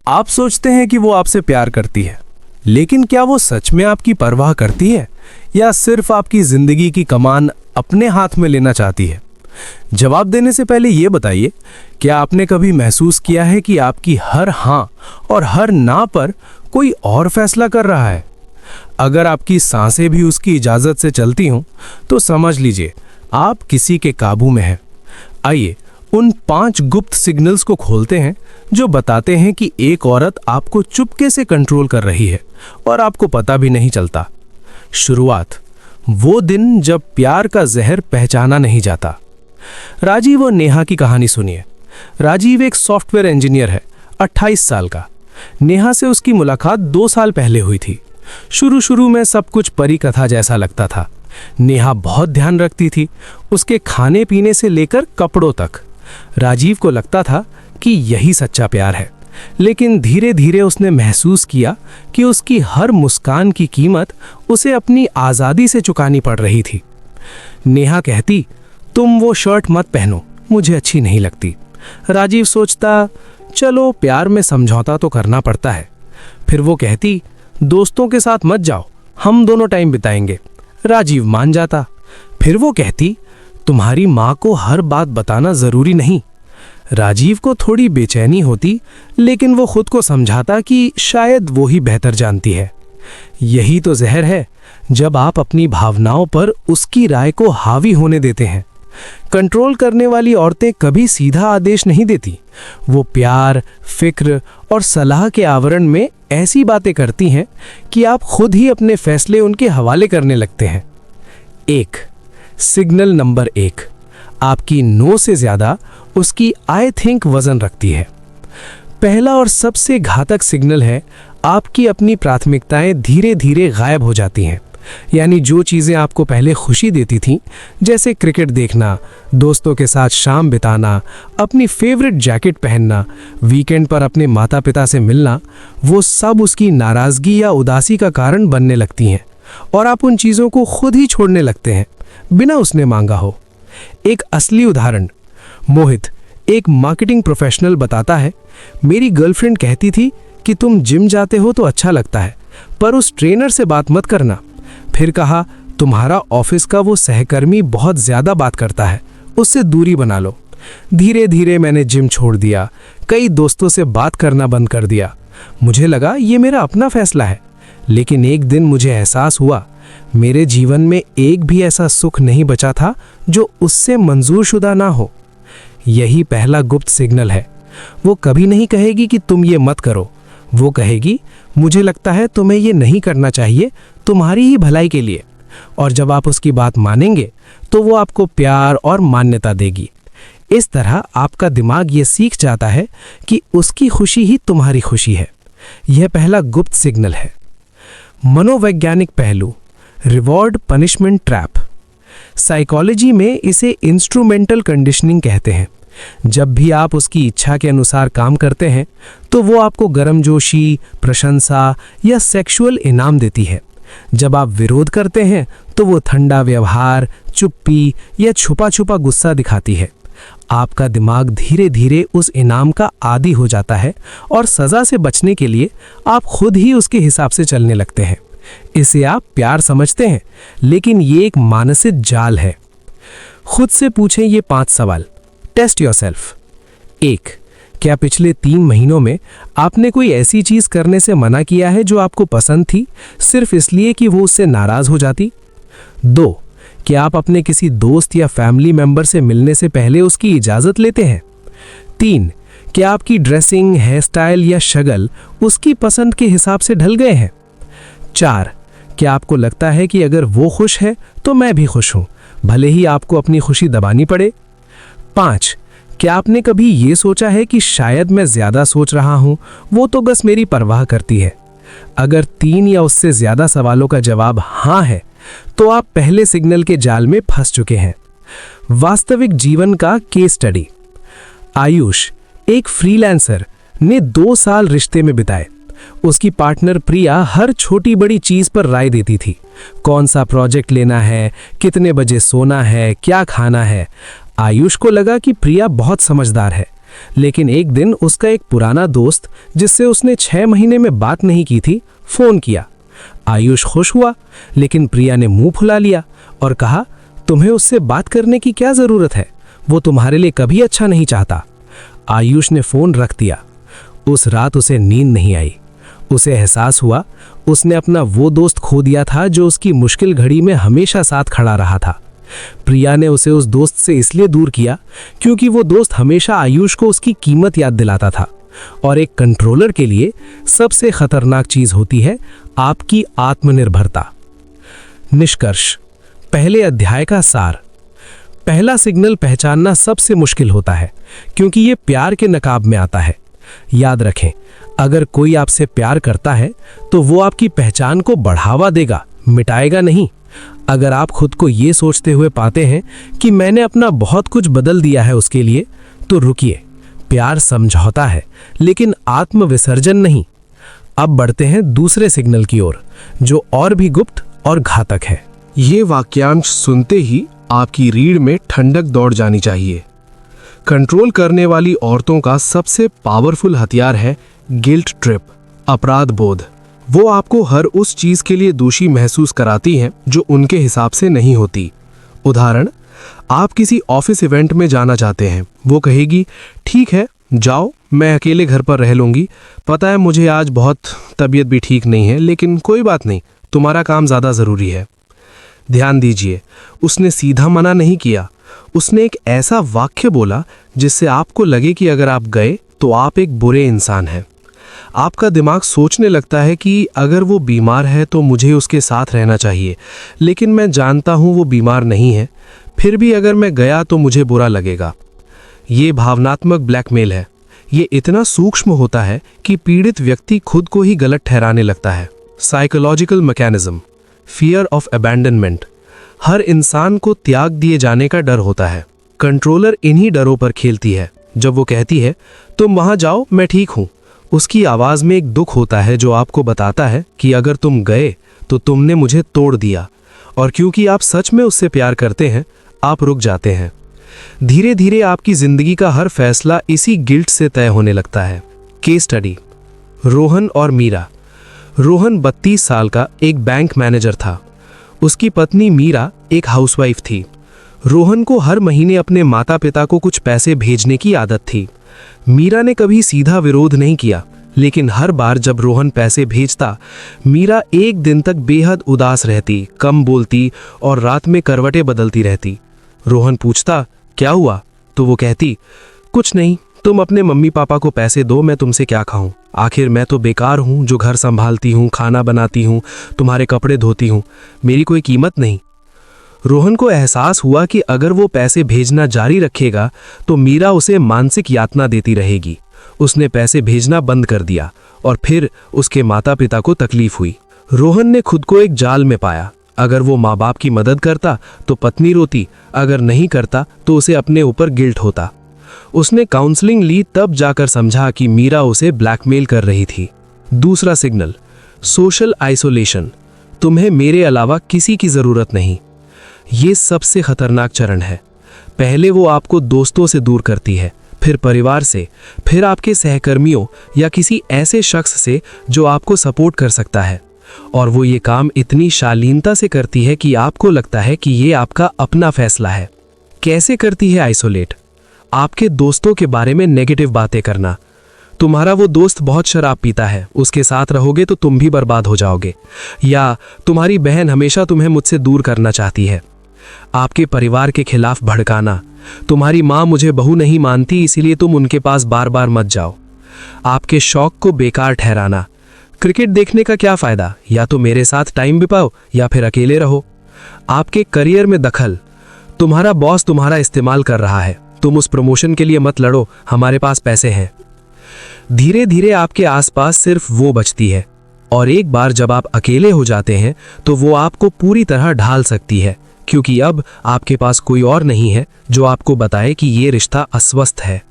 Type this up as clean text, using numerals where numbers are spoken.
आप सोचते हैं कि वो आपसे प्यार करती है, लेकिन क्या वो सच में आपकी परवाह करती है या सिर्फ आपकी जिंदगी की कमान अपने हाथ में लेना चाहती है? जवाब देने से पहले ये बताइए, क्या आपने कभी महसूस किया है कि आपकी हर हाँ और हर ना पर कोई और फैसला कर रहा है? अगर आपकी सांसें भी उसकी इजाज़त से चलती हों, तो समझ लीजिए आप किसी के काबू में हैं। आइए उन 5 गुप्त सिग्नल्स को खोलते हैं जो बताते हैं कि एक औरत आपको चुपके से कंट्रोल कर रही है और आपको पता भी नहीं चलता। शुरुआत, वो दिन जब प्यार का जहर पहचाना नहीं जाता। राजीव और नेहा की कहानी सुनिए। राजीव एक सॉफ्टवेयर इंजीनियर है, 28 साल का। नेहा से उसकी मुलाकात 2 साल पहले हुई थी। शुरू में सब कुछ परी कथा जैसा लगता था। नेहा बहुत ध्यान रखती थी, उसके खाने पीने से लेकर कपड़ों तक। राजीव को लगता था कि यही सच्चा प्यार है, लेकिन धीरे धीरे उसने महसूस किया कि उसकी हर मुस्कान की कीमत उसे अपनी आज़ादी से चुकानी पड़ रही थी। नेहा कहती, तुम वो शर्ट मत पहनो, मुझे अच्छी नहीं लगती। राजीव सोचता, चलो प्यार में समझौता तो करना पड़ता है। फिर वो कहती, दोस्तों के साथ मत जाओ, हम दोनों टाइम बिताएंगे। राजीव मान जाता। फिर वो कहती, तुम्हारी माँ को हर बात बताना जरूरी नहीं। राजीव को थोड़ी बेचैनी होती, लेकिन वो खुद को समझाता कि शायद वो ही बेहतर जानती है। यही तो जहर है, जब आप अपनी भावनाओं पर उसकी राय को हावी होने देते हैं। कंट्रोल करने वाली औरतें कभी सीधा आदेश नहीं देती। वो प्यार, फिक्र और सलाह के आवरण में ऐसी बातें करती हैं कि आप खुद ही अपने फैसले उनके हवाले करने लगते हैं। सिग्नल नंबर 1, आपकी नो से ज्यादा उसकी आई थिंक वजन रखती है। पहला और सबसे घातक सिग्नल है, आपकी अपनी प्राथमिकताएं धीरे धीरे गायब हो जाती हैं। यानी जो चीज़ें आपको पहले खुशी देती थीं, जैसे क्रिकेट देखना, दोस्तों के साथ शाम बिताना, अपनी फेवरेट जैकेट पहनना, वीकेंड पर अपने माता पिता से मिलना, वो सब उसकी नाराज़गी या उदासी का कारण बनने लगती हैं और आप उन चीज़ों को खुद ही छोड़ने लगते हैं, बिना उसने मांगा हो। एक असली उदाहरण, मोहित, एक मार्केटिंग प्रोफेशनल, बताता है, मेरी गर्लफ्रेंड कहती थी कि तुम जिम जाते हो तो अच्छा लगता है, पर उस ट्रेनर से बात मत करना। फिर कहा, तुम्हारा ऑफिस का वो सहकर्मी बहुत ज़्यादा बात करता है, उससे दूरी बना लो। धीरे धीरे मैंने जिम छोड़ दिया, कई दोस्तों से बात करना बंद कर दिया। मुझे लगा ये मेरा अपना फैसला है, लेकिन एक दिन मुझे एहसास हुआ, मेरे जीवन में एक भी ऐसा सुख नहीं बचा था जो उससे मंजूरशुदा ना हो। यही पहला गुप्त सिग्नल है। वो कभी नहीं कहेगी कि तुम ये मत करो, वो कहेगी, मुझे लगता है तुम्हें ये नहीं करना चाहिए, तुम्हारी ही भलाई के लिए। और जब आप उसकी बात मानेंगे तो वो आपको प्यार और मान्यता देगी। इस तरह आपका दिमाग ये सीख जाता है कि उसकी खुशी ही तुम्हारी खुशी है। यह पहला गुप्त सिग्नल है। मनोवैज्ञानिक पहलू, रिवॉर्ड पनिशमेंट ट्रैप। साइकोलॉजी में इसे इंस्ट्रूमेंटल कंडीशनिंग कहते हैं। जब भी आप उसकी इच्छा के अनुसार काम करते हैं तो वो आपको गर्मजोशी, प्रशंसा या सेक्सुअल इनाम देती है। जब आप विरोध करते हैं तो वो ठंडा व्यवहार, चुप्पी या छुपा छुपा गुस्सा दिखाती है। आपका दिमाग धीरे धीरे उस इनाम का आदी हो जाता है और सज़ा से बचने के लिए आप खुद ही उसके हिसाब से चलने लगते हैं। इसे आप प्यार समझते हैं, लेकिन ये एक मानसिक जाल है। खुद से पूछें ये 5 सवाल। Test yourself. 1, क्या पिछले 3 महीनों में आपने कोई ऐसी चीज़ करने से मना किया है जो आपको पसंद थी, सिर्फ इसलिए कि वो उससे नाराज़ हो जाती? 2, क्या आप अपने किसी दोस्त या फैमिली मेंबर से मिलने से पहले उसकी इजाज़त लेते हैं? 3, क्या आपकी ड्रेसिंग, हेयर स्टाइल या शक्ल उसकी पसंद के हिसाब से ढल गए हैं? 4, क्या आपको लगता है कि अगर वो खुश है तो मैं भी खुश हूं, भले ही आपको अपनी खुशी दबानी पड़े? 5, क्या आपने कभी ये सोचा है कि शायद मैं ज़्यादा सोच रहा हूं, वो तो बस मेरी परवाह करती है? अगर 3 या उससे ज़्यादा सवालों का जवाब हाँ है, तो आप पहले सिग्नल के जाल में फंस चुके हैं। वास्तविक जीवन का केस स्टडी। आयुष, एक फ्रीलांसर, ने 2 साल रिश्ते में बिताए। उसकी पार्टनर प्रिया हर छोटी बड़ी चीज पर राय देती थी। कौन सा प्रोजेक्ट लेना है, कितने बजे सोना है, क्या खाना है। आयुष को लगा कि प्रिया बहुत समझदार है, लेकिन एक दिन उसका एक पुराना दोस्त, जिससे उसने 6 महीने में बात नहीं की थी, फोन किया। आयुष खुश हुआ, लेकिन प्रिया ने मुंह फुला लिया और कहा, तुम्हें उससे बात करने की क्या जरूरत है, वो तुम्हारे लिए कभी अच्छा नहीं चाहता। आयुष ने फोन रख दिया। उस रात उसे नींद नहीं आई। उसे एहसास हुआ उसने अपना वो दोस्त खो दिया था जो उसकी मुश्किल घड़ी में हमेशा साथ खड़ा रहा था। प्रिया ने उसे उस दोस्त से इसलिए दूर किया क्योंकि वो दोस्त हमेशा आयुष को उसकी कीमत याद दिलाता था, और एक कंट्रोलर के लिए सबसे खतरनाक चीज होती है आपकी आत्मनिर्भरता। निष्कर्ष, पहले अध्याय का सार। पहला सिग्नल पहचानना सबसे मुश्किल होता है क्योंकि ये प्यार के नकाब में आता है। याद रखें, अगर कोई आपसे प्यार करता है तो वो आपकी पहचान को बढ़ावा देगा, मिटाएगा नहीं। अगर आप खुद को ये सोचते हुए पाते हैं कि मैंने अपना बहुत कुछ बदल दिया है उसके लिए, तो रुकिए। प्यार समझौता है, लेकिन आत्मविसर्जन नहीं। अब बढ़ते हैं दूसरे सिग्नल की ओर, जो और भी गुप्त और घातक है। ये वाक्यांश सुनते ही आपकी रीढ़ में ठंडक दौड़ जानी चाहिए। कंट्रोल करने वाली औरतों का सबसे पावरफुल हथियार है गिल्ट ट्रिप, अपराध बोध। वो आपको हर उस चीज के लिए दोषी महसूस कराती हैं जो उनके हिसाब से नहीं होती। उदाहरण, आप किसी ऑफिस इवेंट में जाना चाहते हैं, वो कहेगी, ठीक है जाओ, मैं अकेले घर पर रह लूंगी, पता है मुझे आज बहुत तबीयत भी ठीक नहीं है, लेकिन कोई बात नहीं, तुम्हारा काम ज़्यादा ज़रूरी है। ध्यान दीजिए, उसने सीधा मना नहीं किया, उसने एक ऐसा वाक्य बोला जिससे आपको लगे कि अगर आप गए तो आप एक बुरे इंसान हैं। आपका दिमाग सोचने लगता है कि अगर वो बीमार है तो मुझे उसके साथ रहना चाहिए, लेकिन मैं जानता हूँ वो बीमार नहीं है, फिर भी अगर मैं गया तो मुझे बुरा लगेगा। ये भावनात्मक ब्लैकमेल है। ये इतना सूक्ष्म होता है कि पीड़ित व्यक्ति खुद को ही गलत ठहराने लगता है। Psychological mechanism, fear of abandonment. हर इंसान को त्याग दिए जाने का डर होता है। कंट्रोलर इन्हीं डरों पर खेलती है। जब वो कहती है तुम वहां जाओ, मैं ठीक हूं, उसकी आवाज में एक दुख होता है जो आपको बताता है कि अगर तुम गए तो तुमने मुझे तोड़ दिया, और क्योंकि आप सच में उससे प्यार करते हैं, आप रुक जाते हैं। धीरे धीरे आपकी जिंदगी का हर फैसला इसी गिल्ट से तय होने लगता है। केस स्टडी, रोहन और मीरा। रोहन 32 साल का एक बैंक मैनेजर था। उसकी पत्नी मीरा एक हाउसवाइफ थी। रोहन को हर महीने अपने माता पिता को कुछ पैसे भेजने की आदत थी। मीरा ने कभी सीधा विरोध नहीं किया, लेकिन हर बार जब रोहन पैसे भेजता, मीरा एक दिन तक बेहद उदास रहती, कम बोलती और रात में करवटें बदलती रहती। रोहन पूछता, क्या हुआ? तो वो कहती, कुछ नहीं, तुम अपने मम्मी पापा को पैसे दो, मैं तुमसे क्या खाऊं? आखिर मैं तो बेकार हूं जो घर संभालती हूं, खाना बनाती हूं, तुम्हारे कपड़े धोती हूं, मेरी कोई कीमत नहीं। रोहन को एहसास हुआ कि अगर वो पैसे भेजना जारी रखेगा तो मीरा उसे मानसिक यातना देती रहेगी। उसने पैसे भेजना बंद कर दिया और फिर उसके माता पिता को तकलीफ हुई। रोहन ने खुद को एक जाल में पाया। अगर वो माँ बाप की मदद करता तो पत्नी रोती, अगर नहीं करता तो उसे अपने ऊपर गिल्ट होता। उसने काउंसलिंग ली, तब जाकर समझा कि मीरा उसे ब्लैकमेल कर रही थी। दूसरा सिग्नल, सोशल आइसोलेशन। तुम्हें मेरे अलावा किसी की जरूरत नहीं। ये सबसे खतरनाक चरण है। पहले वो आपको दोस्तों से दूर करती है, फिर परिवार से, फिर आपके सहकर्मियों या किसी ऐसे शख्स से जो आपको सपोर्ट कर सकता है। और वो ये काम इतनी शालीनता से करती है कि आपको लगता है कि ये आपका अपना फैसला है। कैसे करती है आइसोलेट? आपके दोस्तों के बारे में नेगेटिव बातें करना। तुम्हारा वो दोस्त बहुत शराब पीता है, उसके साथ रहोगे तो तुम भी बर्बाद हो जाओगे। या तुम्हारी बहन हमेशा तुम्हें मुझसे दूर करना चाहती है। आपके परिवार के खिलाफ भड़काना। तुम्हारी माँ मुझे बहू नहीं मानती, इसीलिए तुम उनके पास बार बार मत जाओ। आपके शौक को बेकार ठहराना। क्रिकेट देखने का क्या फायदा, या तो मेरे साथ टाइम बिताओ या फिर अकेले रहो। आपके करियर में दखल। तुम्हारा बॉस तुम्हारा इस्तेमाल कर रहा है, तुम उस प्रमोशन के लिए मत लड़ो, हमारे पास पैसे हैं। धीरे धीरे आपके आसपास सिर्फ वो बचती है, और एक बार जब आप अकेले हो जाते हैं तो वो आपको पूरी तरह ढाल सकती है, क्योंकि अब आपके पास कोई और नहीं है जो आपको बताए कि ये रिश्ता अस्वस्थ है।